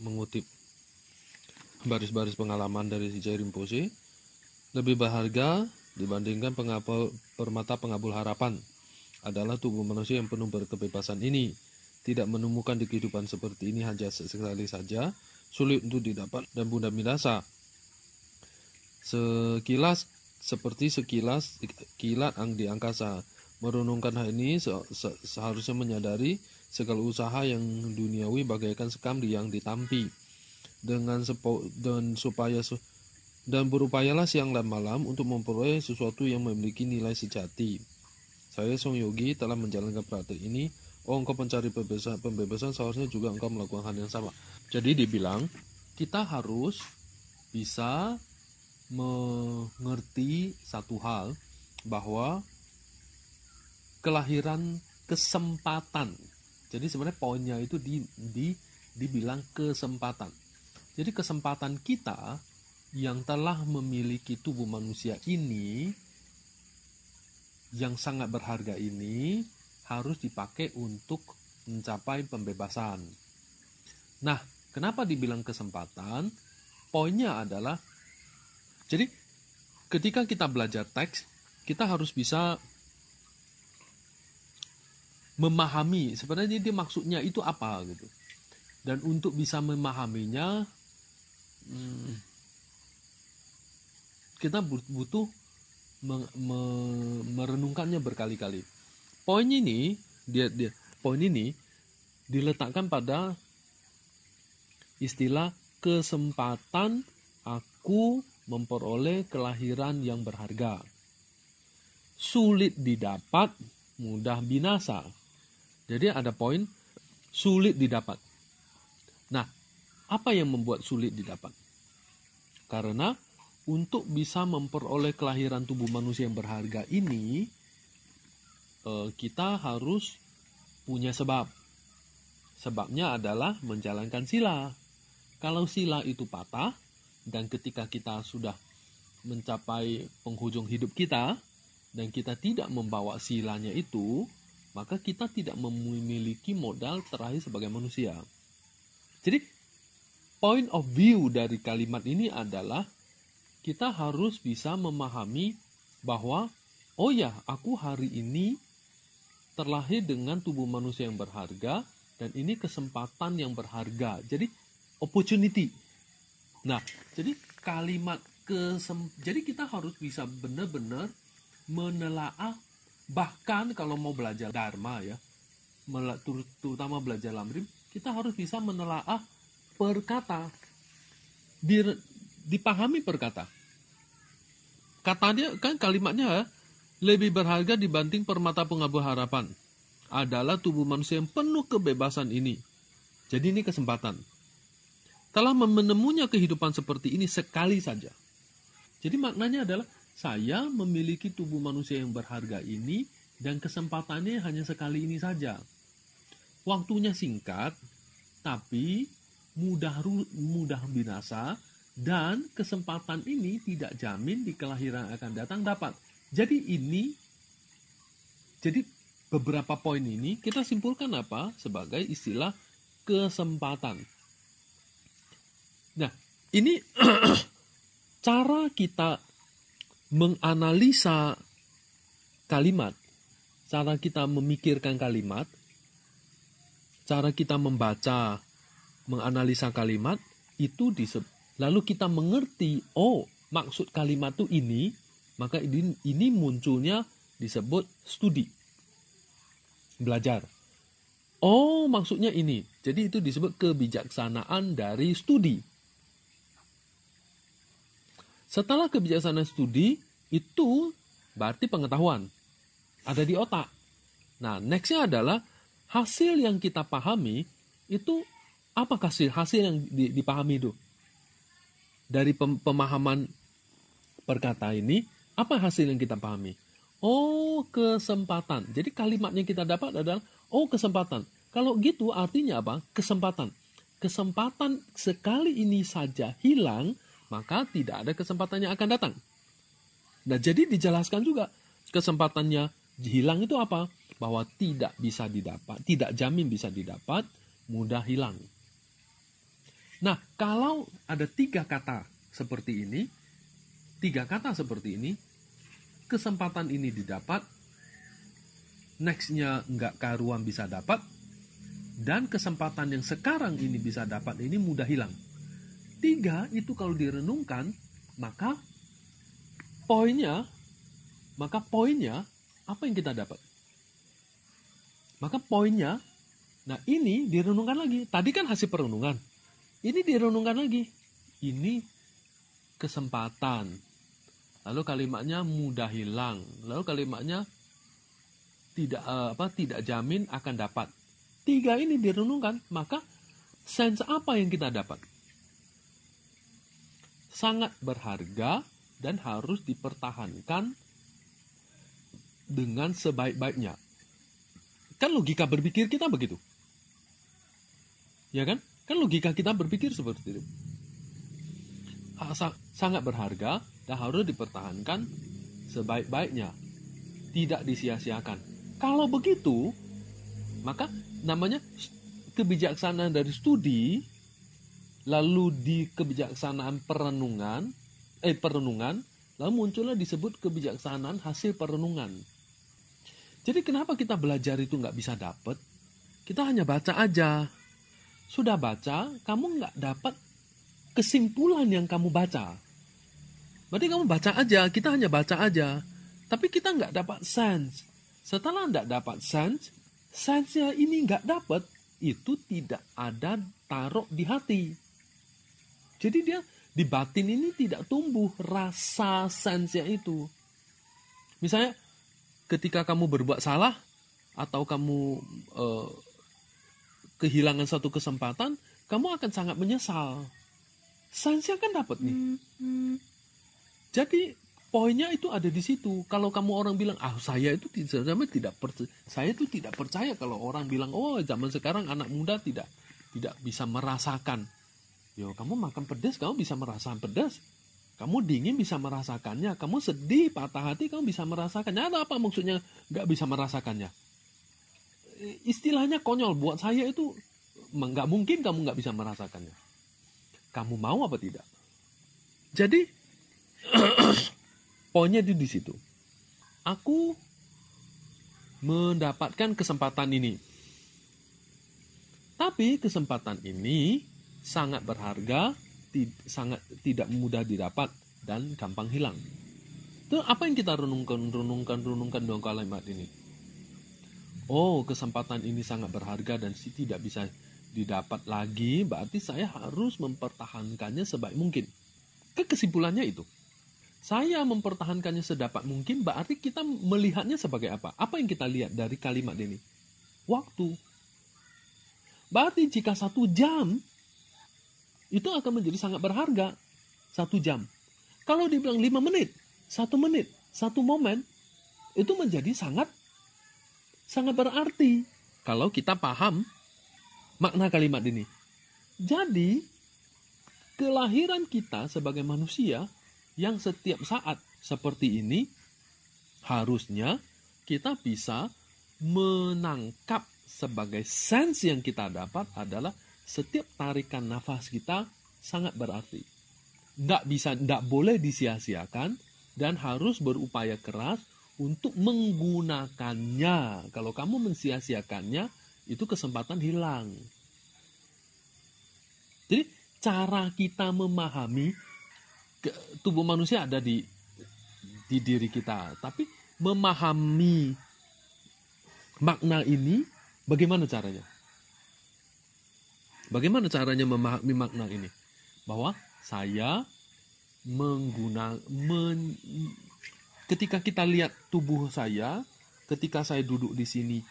mengutip baris-baris pengalaman dari Jai Rinpoche, lebih berharga dibandingkan permata pengabul harapan adalah tubuh manusia yang penuh berkebebasan ini. Tidak menemukan di kehidupan seperti ini hanya sekali saja, sulit untuk didapat dan mudah binasa. Seperti sekilas kilat di angkasa. Merenungkan hal ini seharusnya menyadari segala usaha yang duniawi bagaikan sekamli yang ditampi. Dan berupayalah siang dan malam untuk memperoleh sesuatu yang memiliki nilai sejati. Saya Song Yogi telah menjalankan praktek ini. Oh, engkau pencari pembebasan, seharusnya juga engkau melakukan hal yang sama. Jadi dibilang, kita harus bisa mengerti satu hal, bahwa kelahiran kesempatan. Jadi sebenarnya poinnya itu dibilang kesempatan. Jadi kesempatan kita yang telah memiliki tubuh manusia ini, yang sangat berharga ini, harus dipakai untuk mencapai pembebasan. Nah, kenapa dibilang kesempatan? Poinnya adalah, jadi ketika kita belajar teks, kita harus bisa memahami sebenarnya dia maksudnya itu apa gitu. Dan untuk bisa memahaminya, kita butuh merenungkannya berkali-kali. Poin ini diletakkan pada istilah kesempatan aku memperoleh kelahiran yang berharga. Sulit didapat, mudah binasa. Jadi ada poin sulit didapat. Nah, apa yang membuat sulit didapat? Karena untuk bisa memperoleh kelahiran tubuh manusia yang berharga ini, kita harus punya sebab. Sebabnya adalah menjalankan sila. Kalau sila itu patah, dan ketika kita sudah mencapai penghujung hidup kita, dan kita tidak membawa silanya itu, maka kita tidak memiliki modal terakhir sebagai manusia. Jadi, point of view dari kalimat ini adalah, kita harus bisa memahami bahwa, oh ya, aku hari ini terlahir dengan tubuh manusia yang berharga, dan ini kesempatan yang berharga. Jadi, opportunity. Nah, jadi kalimat jadi kita harus bisa benar-benar menelaah, bahkan kalau mau belajar Dharma ya, terutama belajar Lamrim, kita harus bisa menelaah perkata, dipahami perkata. Katanya kan kalimatnya lebih berharga dibanding permata pengabul harapan adalah tubuh manusia yang penuh kebebasan ini. Jadi ini kesempatan. Telah menemunya kehidupan seperti ini sekali saja. Jadi maknanya adalah saya memiliki tubuh manusia yang berharga ini dan kesempatannya hanya sekali ini saja. Waktunya singkat, tapi mudah binasa, dan kesempatan ini tidak jamin di kelahiran akan datang dapat. Jadi beberapa poin ini kita simpulkan apa? Sebagai istilah kesempatan. Nah, ini cara kita menganalisa kalimat, cara kita memikirkan kalimat, cara kita membaca, menganalisa kalimat, itu lalu kita mengerti, oh maksud kalimat itu ini, maka ini munculnya disebut studi, belajar. Oh maksudnya ini, jadi itu disebut kebijaksanaan dari studi. Setelah kebijaksanaan studi, itu berarti pengetahuan. Ada di otak. Nah, nextnya adalah hasil yang kita pahami, itu apa hasil yang dipahami itu? Dari pemahaman perkata ini, apa hasil yang kita pahami? Oh, kesempatan. Jadi kalimatnya kita dapat adalah, oh kesempatan. Kalau gitu artinya apa? Kesempatan. Kesempatan sekali ini saja hilang, maka tidak ada kesempatan yang akan datang. Nah, jadi dijelaskan juga kesempatannya hilang itu apa? Bahwa tidak bisa didapat, tidak jamin bisa didapat, mudah hilang. Nah, kalau ada tiga kata seperti ini, kesempatan ini didapat, nextnya nggak karuan bisa dapat, dan kesempatan yang sekarang ini bisa dapat ini mudah hilang. 3 itu kalau direnungkan, maka poinnya apa yang kita dapat? Maka poinnya, nah ini direnungkan lagi. Tadi kan hasil perenungan. Ini direnungkan lagi. Ini kesempatan. Lalu kalimatnya mudah hilang. Lalu kalimatnya tidak jamin akan dapat. 3 ini direnungkan, maka sense apa yang kita dapat? Sangat berharga dan harus dipertahankan dengan sebaik-baiknya. Kan logika berpikir kita begitu. Ya kan? Kan logika kita berpikir seperti itu. Sangat berharga dan harus dipertahankan sebaik-baiknya. Tidak disia-siakan. Kalau begitu, maka namanya kebijaksanaan dari studi, lalu di kebijaksanaan perenungan, lalu munculnya disebut kebijaksanaan hasil perenungan. Jadi kenapa kita belajar itu nggak bisa dapat? Kita hanya baca aja. Sudah baca, kamu nggak dapat kesimpulan yang kamu baca. Berarti kamu baca aja, kita hanya baca aja. Tapi kita nggak dapat sense. Setelah nggak dapat sense-nya ini nggak dapat, itu tidak ada taruh di hati. Jadi dia di batin ini tidak tumbuh rasa sense-nya itu. Misalnya, ketika kamu berbuat salah atau kamu kehilangan satu kesempatan, kamu akan sangat menyesal. Sense-nya kan dapat nih. Jadi poinnya itu ada di situ. Kalau kamu orang bilang, saya itu tidak percaya kalau orang bilang, zaman sekarang anak muda tidak bisa merasakan. Yo, kamu makan pedas, kamu bisa merasakan pedas. Kamu dingin bisa merasakannya. Kamu sedih, patah hati, kamu bisa merasakannya. Ada apa maksudnya nggak bisa merasakannya? Istilahnya konyol. Buat saya itu nggak mungkin kamu nggak bisa merasakannya. Kamu mau apa tidak? Jadi poinnya di situ. Aku mendapatkan kesempatan ini. Tapi kesempatan ini sangat berharga, sangat tidak mudah didapat dan gampang hilang. Itu apa yang kita renungkan dalam kalimat ini. Kesempatan ini sangat berharga dan tidak bisa didapat lagi, berarti saya harus mempertahankannya sebaik mungkin. Kesimpulannya itu. Saya mempertahankannya sedapat mungkin, berarti kita melihatnya sebagai apa? Apa yang kita lihat dari kalimat ini? Waktu. Berarti jika 1 jam itu akan menjadi sangat berharga. 1 jam. Kalau dibilang 5 menit, 1 menit, 1 momen, itu menjadi sangat berarti. Kalau kita paham makna kalimat ini. Jadi, kelahiran kita sebagai manusia yang setiap saat seperti ini, harusnya kita bisa menangkap sebagai sense yang kita dapat adalah setiap tarikan nafas kita sangat berarti. Nggak boleh disia-siakan dan harus berupaya keras untuk menggunakannya. Kalau kamu mensia-siakannya, itu kesempatan hilang. Jadi cara kita memahami tubuh manusia ada di diri kita, tapi memahami makna ini bagaimana caranya? Bagaimana caranya memahami makna ini? Bahwa saya ketika kita lihat tubuh saya, ketika saya duduk di sini,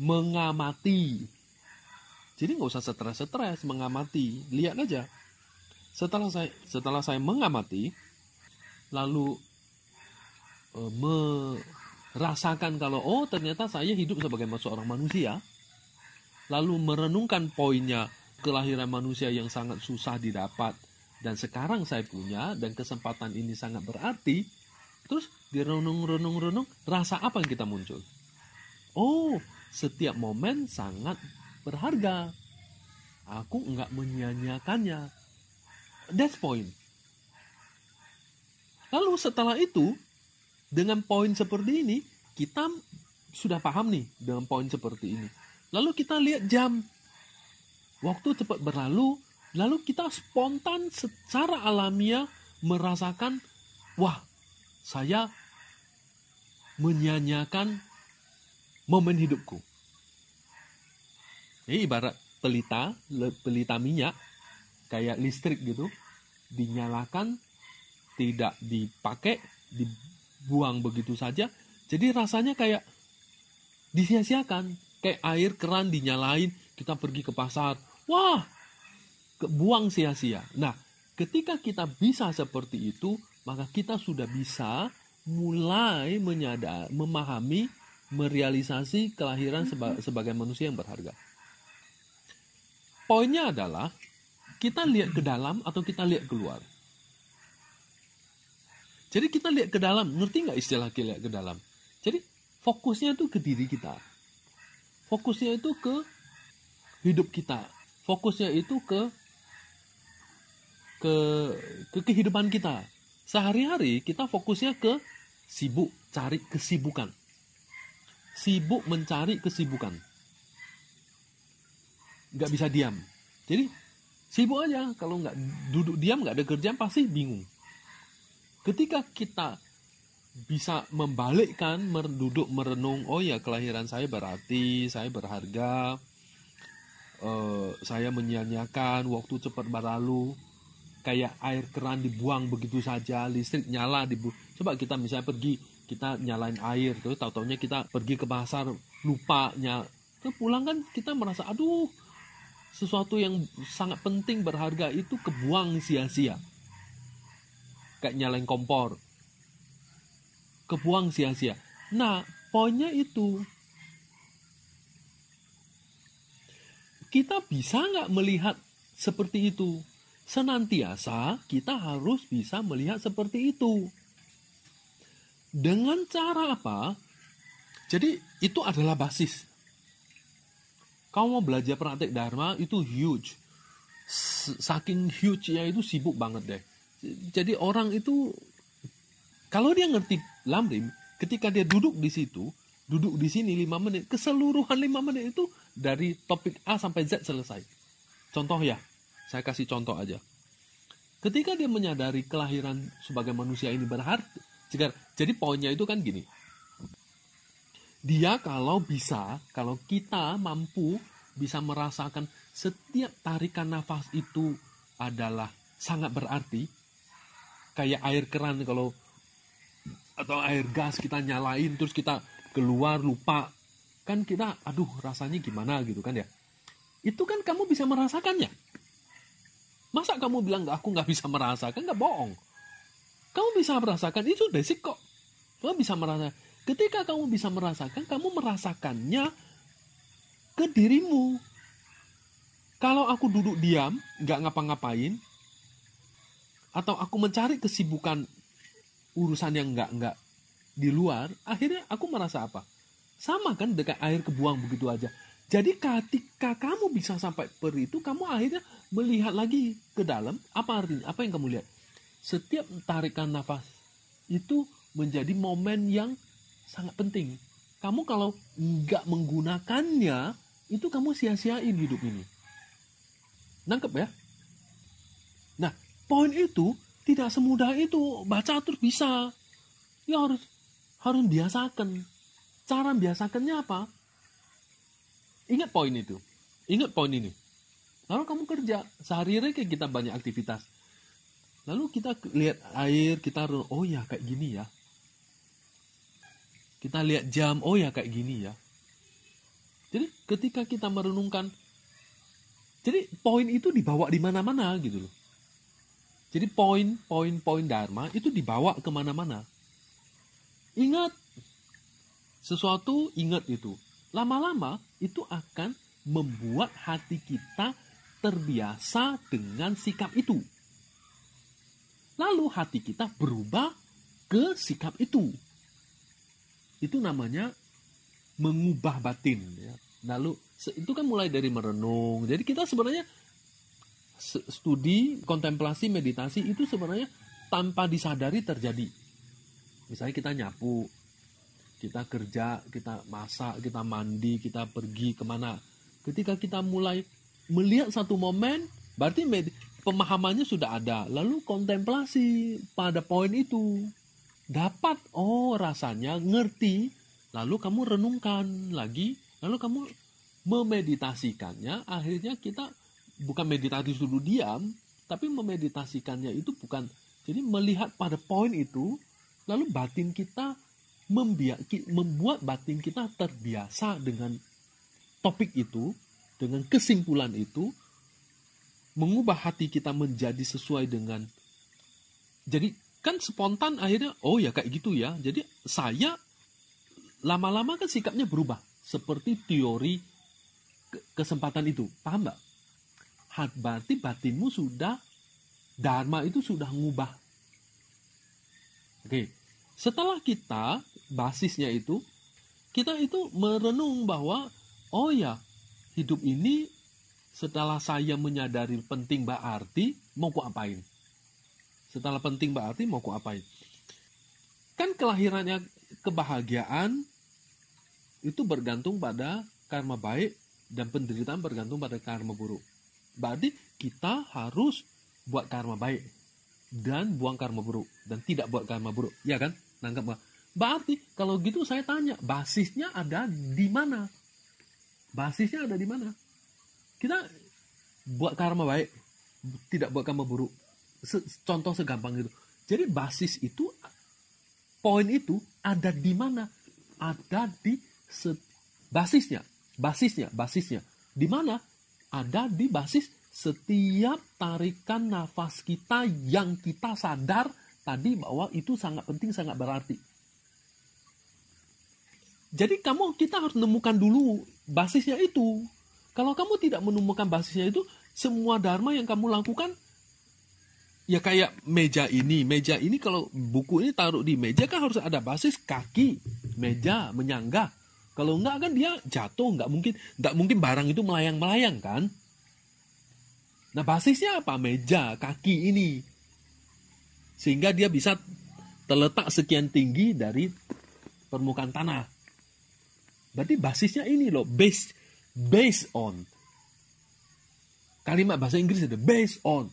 mengamati. Jadi nggak usah stres mengamati, lihat aja. Setelah saya mengamati, lalu merasakan kalau ternyata saya hidup sebagai seorang manusia, lalu merenungkan poinnya, kelahiran manusia yang sangat susah didapat dan sekarang saya punya dan kesempatan ini sangat berarti. Terus direnung, rasa apa yang kita muncul? Setiap momen sangat berharga. Aku enggak menyia-nyiakannya. That's point. Lalu setelah itu, dengan poin seperti ini, kita sudah paham nih dengan poin seperti ini. Lalu kita lihat jam. Waktu cepat berlalu, lalu kita spontan secara alamiah merasakan, wah, saya menyia-nyiakan momen hidupku. Ini ibarat pelita minyak, kayak listrik gitu, dinyalakan, tidak dipakai, dibuang begitu saja. Jadi rasanya kayak disia-siakan. Kayak air keran dinyalain, kita pergi ke pasar. Wah, buang sia-sia. Nah, ketika kita bisa seperti itu, maka kita sudah bisa mulai memahami, merealisasi kelahiran sebagai manusia yang berharga. Poinnya adalah, kita lihat ke dalam atau kita lihat keluar. Jadi kita lihat ke dalam, ngerti nggak istilah lihat ke dalam? Jadi fokusnya itu ke diri kita. Fokusnya itu ke hidup kita. Fokusnya itu ke kehidupan kita. Sehari-hari kita fokusnya ke sibuk cari kesibukan. Sibuk mencari kesibukan. Nggak bisa diam. Jadi sibuk aja. Kalau nggak duduk diam, nggak ada kerjaan, pasti bingung. Ketika kita bisa membalikkan, duduk merenung, oh ya kelahiran saya berarti, saya berharga, saya menyia-nyiakan, waktu cepat berlalu, kayak air keran dibuang begitu saja, listrik nyala, coba kita misalnya pergi, kita nyalain air, terus tahu-taunya kita pergi ke pasar, lupa terus pulang kan kita merasa, aduh, sesuatu yang sangat penting, berharga itu kebuang sia-sia. Kayak nyalain kompor, kebuang sia-sia. Nah, poinnya itu, kita bisa nggak melihat seperti itu? Senantiasa kita harus bisa melihat seperti itu. Dengan cara apa? Jadi itu adalah basis. Kamu mau belajar praktek Dharma itu huge. Saking huge-nya itu sibuk banget deh. Jadi orang itu, kalau dia ngerti Lamrim, ketika dia duduk di situ, duduk di sini 5 menit, keseluruhan 5 menit itu dari topik A sampai Z selesai. Contoh ya, saya kasih contoh aja. Ketika dia menyadari kelahiran sebagai manusia ini berharga, jadi poinnya itu kan gini. Dia kalau kita mampu bisa merasakan setiap tarikan nafas itu adalah sangat berarti, kayak air keran atau air gas kita nyalain terus kita keluar lupa, kan kita aduh rasanya gimana gitu kan ya. Itu kan kamu bisa merasakannya. Masa kamu bilang aku nggak bisa merasakan? Nggak, bohong. Kamu bisa merasakan, itu basic kok. Kamu bisa merasakan. Ketika kamu bisa merasakan, kamu merasakannya ke dirimu. Kalau aku duduk diam, nggak ngapa-ngapain, atau aku mencari kesibukan urusan yang enggak di luar, akhirnya aku merasa apa? Sama kan dekat air kebuang begitu aja. Jadi ketika kamu bisa sampai itu, kamu akhirnya melihat lagi ke dalam, apa artinya? Apa yang kamu lihat? Setiap tarikan nafas itu menjadi momen yang sangat penting. Kamu kalau enggak menggunakannya, itu kamu sia-siain hidup ini. Nangkep ya? Nah, poin itu tidak semudah itu baca terus bisa. Ya harus biasakan. Cara biasakannya apa? Ingat poin itu. Ingat poin ini. Lalu kamu kerja sehari-hari kayak kita banyak aktivitas. Lalu kita lihat air, kita oh ya kayak gini ya. Kita lihat jam, oh ya kayak gini ya. Jadi ketika kita merenungkan, jadi poin itu dibawa di mana-mana gitu loh. Jadi poin Dharma itu dibawa kemana-mana. Ingat sesuatu, ingat itu. Lama-lama itu akan membuat hati kita terbiasa dengan sikap itu. Lalu hati kita berubah ke sikap itu. Itu namanya mengubah batin. Ya. Lalu itu kan mulai dari merenung. Jadi kita sebenarnya studi, kontemplasi, meditasi itu sebenarnya tanpa disadari terjadi. Misalnya kita nyapu, kita kerja, kita masak, kita mandi, kita pergi kemana. Ketika kita mulai melihat satu momen, berarti pemahamannya sudah ada. Lalu kontemplasi pada poin itu. Dapat, oh rasanya ngerti. Lalu kamu renungkan lagi. Lalu kamu memeditasikannya. Akhirnya kita bukan meditasi dulu diam, tapi memeditasikannya itu bukan. Jadi melihat pada poin itu, lalu batin kita membuat batin kita terbiasa dengan topik itu, dengan kesimpulan itu, mengubah hati kita menjadi sesuai dengan. Jadi kan spontan akhirnya, oh ya kayak gitu ya. Jadi saya lama-lama kan sikapnya berubah. Seperti teori kesempatan itu. Paham nggak? Berarti batinmu sudah, dharma itu sudah ngubah. Oke. Setelah kita, basisnya itu, kita itu merenung bahwa, oh ya, hidup ini setelah saya menyadari penting berarti, mau ku apain? Setelah penting berarti, mau ku apain? Kan kelahirannya kebahagiaan itu bergantung pada karma baik dan penderitaan bergantung pada karma buruk. Berarti kita harus buat karma baik dan buang karma buruk dan tidak buat karma buruk, ya kan? Nangkap nggak? Berarti kalau gitu saya tanya, basisnya ada di mana? Basisnya ada di mana? Kita buat karma baik, tidak buat karma buruk. Contoh segampang itu. Jadi basis itu, poin itu ada di mana? Ada di basisnya. Di mana? Ada di basis setiap tarikan nafas kita yang kita sadar tadi bahwa itu sangat penting, sangat berarti. Jadi kita harus menemukan dulu basisnya itu. Kalau kamu tidak menemukan basisnya itu, semua dharma yang kamu lakukan, ya kayak meja ini. Meja ini kalau buku ini taruh di meja kan harus ada basis kaki, meja, menyangga. Kalau enggak kan dia jatuh, enggak mungkin barang itu melayang-melayang kan. Nah basisnya apa? Meja, kaki ini. Sehingga dia bisa terletak sekian tinggi dari permukaan tanah. Berarti basisnya ini loh, based on. Kalimat bahasa Inggris itu based on.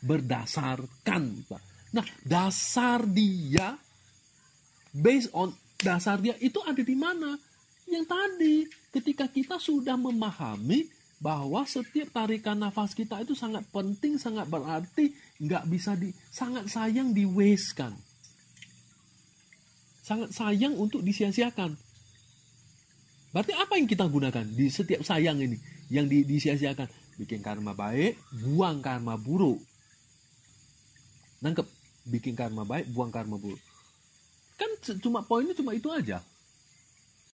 Berdasarkan. Nah, dasar dia, based on, dasar dia itu ada di mana? Yang tadi, ketika kita sudah memahami bahwa setiap tarikan nafas kita itu sangat penting, sangat berarti, nggak bisa sangat sayang di-waste-kan. Sangat sayang untuk disia-siakan. Berarti apa yang kita gunakan di setiap sayang ini? Yang disia-siakan. Bikin karma baik, buang karma buruk. Nangkep? Bikin karma baik, buang karma buruk. Kan poinnya cuma itu aja.